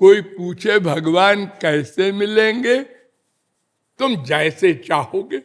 कोई पूछे भगवान कैसे मिलेंगे, तुम जैसे चाहोगे।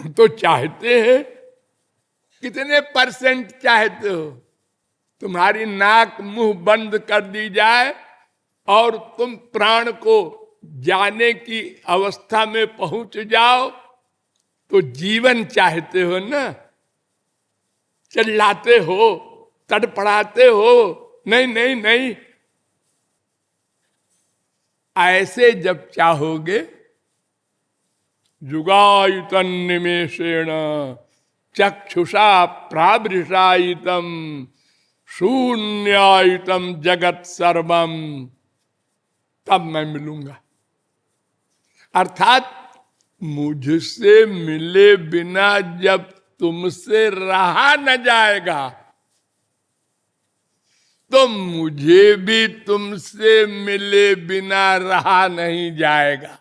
तो चाहते हैं, कितने परसेंट चाहते हो? तुम्हारी नाक मुंह बंद कर दी जाए और तुम प्राण को जाने की अवस्था में पहुंच जाओ, तो जीवन चाहते हो ना? चिल्लाते हो, तड़पड़ाते हो, नहीं नहीं नहीं। ऐसे जब चाहोगे, जुगायुतन निमेषेण चक्षुषा प्रावृषायितम शून्यायुतम जगत सर्वम, तब मैं मिलूंगा। अर्थात मुझसे मिले बिना जब तुमसे रहा न जाएगा, तो मुझे भी तुमसे मिले बिना रहा नहीं जाएगा।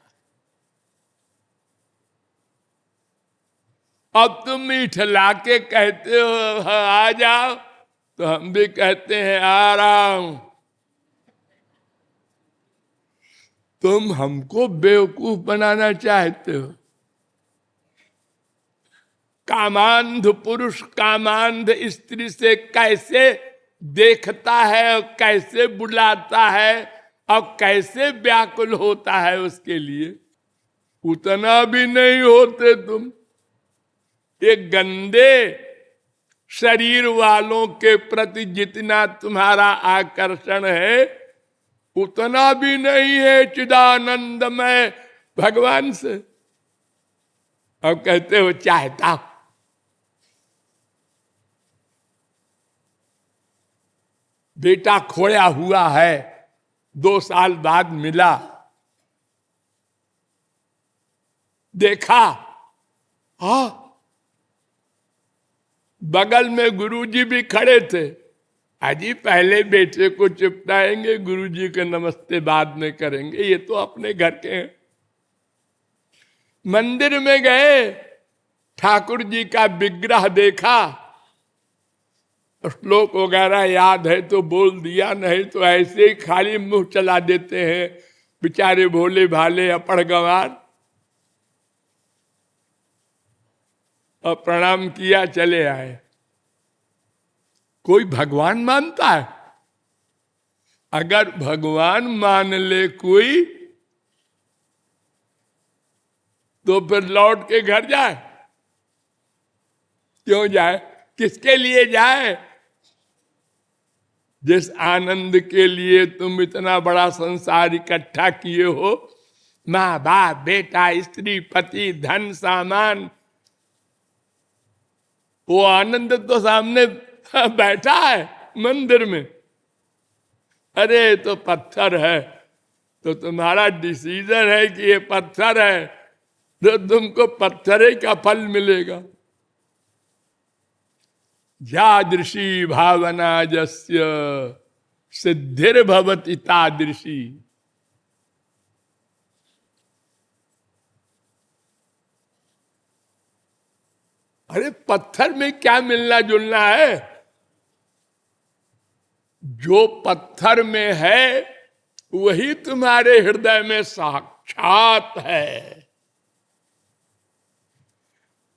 अब तुम इठला के कहते हो आ जाओ, तो हम भी कहते हैं आ रहा हूं। तुम हमको बेवकूफ बनाना चाहते हो। कामांध पुरुष कामांध स्त्री से कैसे देखता है और कैसे बुलाता है और कैसे व्याकुल होता है उसके लिए, उतना भी नहीं होते तुम। ये गंदे शरीर वालों के प्रति जितना तुम्हारा आकर्षण है, उतना भी नहीं है चिदानंदमय भगवान से। अब कहते हो चाहता। बेटा खोया हुआ है, 2 साल बाद मिला, देखा, हाँ, बगल में गुरुजी भी खड़े थे। अजी पहले बेटे को चिपटाएंगे, गुरुजी के नमस्ते बाद में करेंगे, ये तो अपने घर के हैं। मंदिर में गए, ठाकुर जी का विग्रह देखा, श्लोक वगैरह याद है तो बोल दिया, नहीं तो ऐसे ही खाली मुंह चला देते हैं बेचारे भोले भाले अपड़ गंवार। और प्रणाम किया, चले आए। कोई भगवान मानता है? अगर भगवान मान ले कोई, तो फिर लौट के घर जाए? क्यों जाए? किसके लिए जाए? जिस आनंद के लिए तुम इतना बड़ा संसार इकट्ठा किए हो, माँ बाप बेटा स्त्री पति धन सामान, वो आनंद तो सामने बैठा है मंदिर में। अरे तो पत्थर है, तो तुम्हारा डिसीजन है कि ये पत्थर है, तो तुमको पत्थर ही का फल मिलेगा। यादृशी भावना जस्य सिद्धिर्भवति तादृशी। अरे पत्थर में क्या मिलना जुलना है? जो पत्थर में है वही तुम्हारे हृदय में साक्षात है।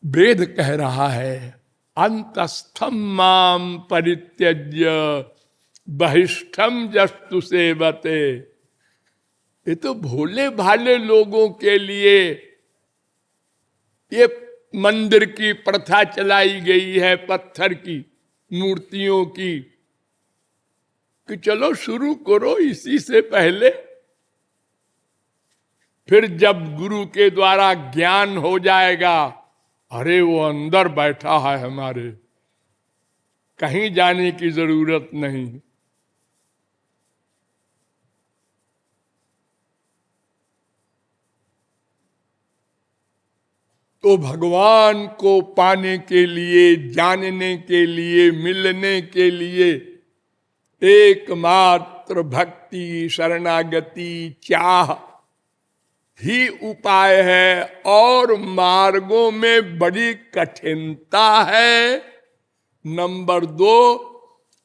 वेद कह रहा है, अंतस्थम माम परित्यज्य बहिष्ठम जस्तु सेवते। ये तो भोले भाले लोगों के लिए ये मंदिर की प्रथा चलाई गई है, पत्थर की मूर्तियों की, कि चलो शुरू करो इसी से पहले। फिर जब गुरु के द्वारा ज्ञान हो जाएगा, अरे वो अंदर बैठा है हमारे, कहीं जाने की जरूरत नहीं। तो भगवान को पाने के लिए, जानने के लिए, मिलने के लिए एकमात्र भक्ति शरणागति चाह ही उपाय है। और मार्गों में बड़ी कठिनता है। नंबर 2,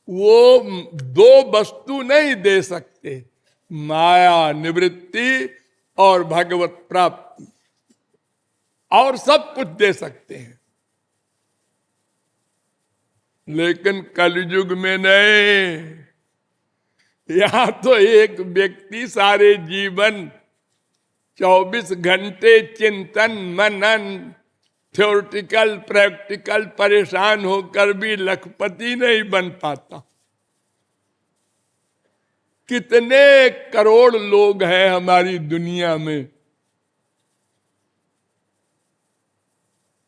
वो दो वस्तु नहीं दे सकते, माया निवृत्ति और भगवत प्राप्ति, और सब कुछ दे सकते हैं। लेकिन कलयुग में नहीं। यहां तो एक व्यक्ति सारे जीवन 24 घंटे चिंतन मनन थ्योरेटिकल प्रैक्टिकल परेशान होकर भी लखपति नहीं बन पाता। कितने करोड़ लोग हैं हमारी दुनिया में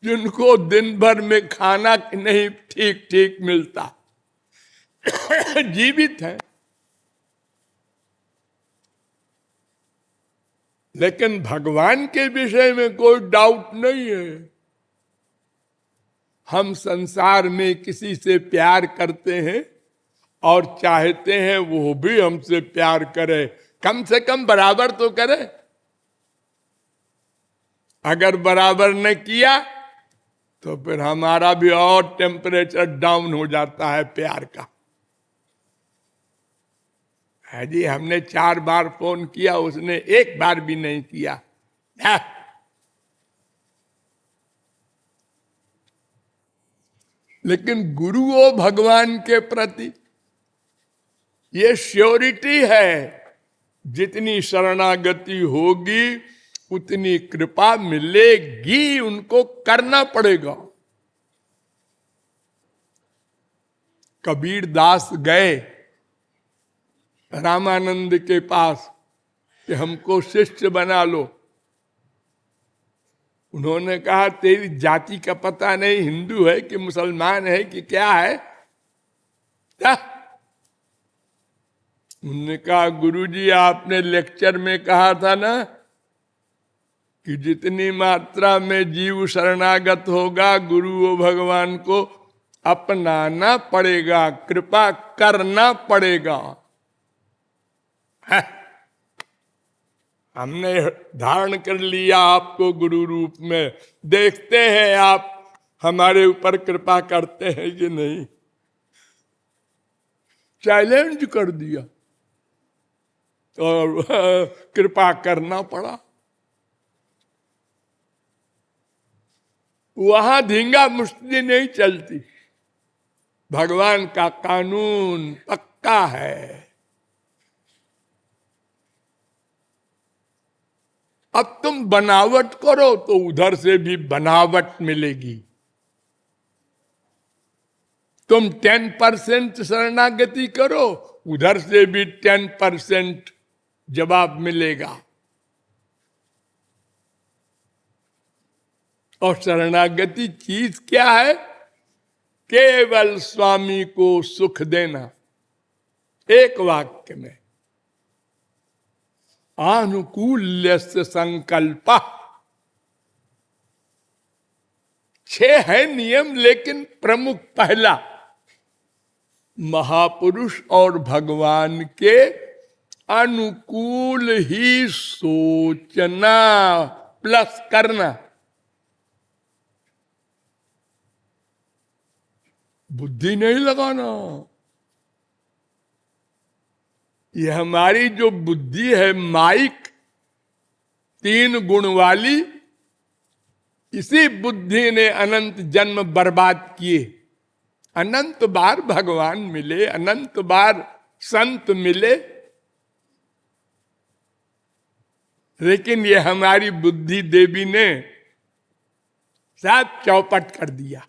जिनको दिन भर में खाना नहीं ठीक ठीक मिलता, जीवित है। लेकिन भगवान के विषय में कोई डाउट नहीं है। हम संसार में किसी से प्यार करते हैं और चाहते हैं वो भी हमसे प्यार करे, कम से कम बराबर तो करे। अगर बराबर न किया तो फिर हमारा भी और टेम्परेचर डाउन हो जाता है प्यार का। है जी, हमने 4 बार फोन किया, उसने 1 बार भी नहीं किया। लेकिन गुरु और भगवान के प्रति ये श्योरिटी है, जितनी शरणागति होगी उतनी कृपा मिलेगी, उनको करना पड़ेगा। कबीर दास गए रामानंद के पास कि हमको शिष्य बना लो। उन्होंने कहा तेरी जाति का पता नहीं, हिंदू है कि मुसलमान है कि क्या है? क्या? उन्होंने कहा गुरुजी आपने लेक्चर में कहा था ना कि जितनी मात्रा में जीव शरणागत होगा गुरु व भगवान को अपनाना पड़ेगा, कृपा करना पड़ेगा। है? हमने धारण कर लिया आपको गुरु रूप में, देखते हैं आप हमारे ऊपर कृपा करते हैं कि नहीं। चैलेंज कर दिया और कृपा करना पड़ा। वहां धींगा मुश्ती नहीं चलती, भगवान का कानून पक्का है। अब तुम बनावट करो तो उधर से भी बनावट मिलेगी। तुम 10% शरणागति करो, उधर से भी 10% जवाब मिलेगा। और शरणागति चीज क्या है? केवल स्वामी को सुख देना। एक वाक्य में आनुकूल्यस्य संकल्प। 6 है नियम, लेकिन प्रमुख पहला महापुरुष और भगवान के अनुकूल ही सोचना प्लस करना। बुद्धि नहीं लगाना। ये हमारी जो बुद्धि है माइक 3 गुण वाली, इसी बुद्धि ने अनंत जन्म बर्बाद किए। अनंत बार भगवान मिले, अनंत बार संत मिले, लेकिन ये हमारी बुद्धि देवी ने साथ चौपट कर दिया।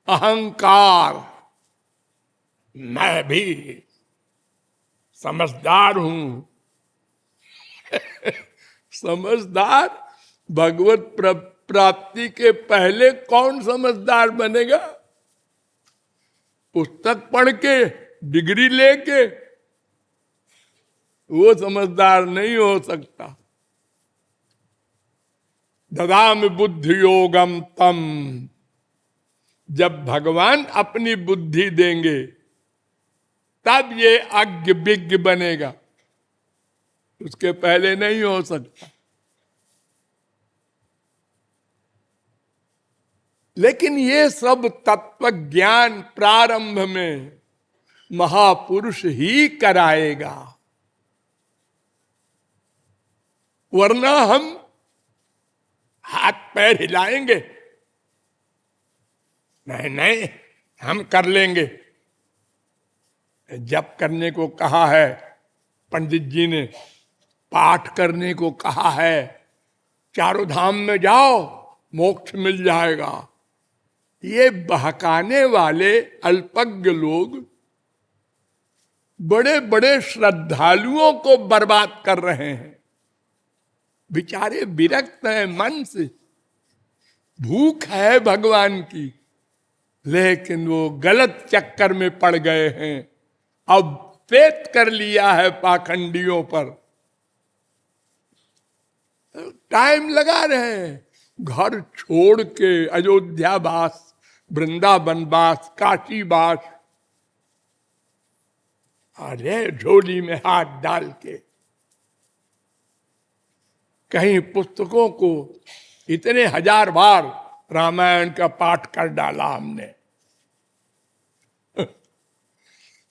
अहंकार, मैं भी समझदार हूं। समझदार भगवत प्राप्ति के पहले कौन समझदार बनेगा? पुस्तक पढ़ के डिग्री लेके वो समझदार नहीं हो सकता। ददामि बुद्धि योगम तम, जब भगवान अपनी बुद्धि देंगे तब ये अज्ञ विज्ञ बनेगा, उसके पहले नहीं हो सकता। लेकिन ये सब तत्व ज्ञान प्रारंभ में महापुरुष ही कराएगा, वरना हम हाथ पैर हिलाएंगे, नहीं नहीं हम कर लेंगे। जप करने को कहा है पंडित जी ने, पाठ करने को कहा है, चारों धाम में जाओ मोक्ष मिल जाएगा। ये बहकाने वाले अल्पज्ञ लोग बड़े बड़े श्रद्धालुओं को बर्बाद कर रहे हैं। बेचारे विरक्त हैं मन से, भूख है भगवान की, लेकिन वो गलत चक्कर में पड़ गए हैं। अब पेट कर लिया है पाखंडियों पर, टाइम लगा रहे हैं। घर छोड़ के अयोध्यावास, वृंदावनवास, काशीवास, अरे झोली में हाथ डाल के कहीं पुस्तकों को इतने 1000 बार रामायण का पाठ कर डाला हमने।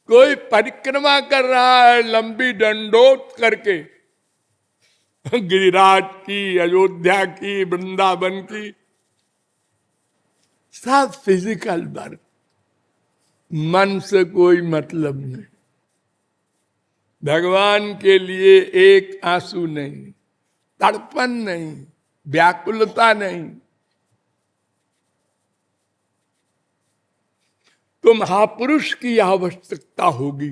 कोई परिक्रमा कर रहा है लंबी डंडोत करके, गिरिराज की, अयोध्या की, वृंदावन की, सब फिजिकल वर्क, मन से कोई मतलब नहीं। भगवान के लिए एक आंसू नहीं, तड़पन नहीं, व्याकुलता नहीं। तो महापुरुष की आवश्यकता होगी।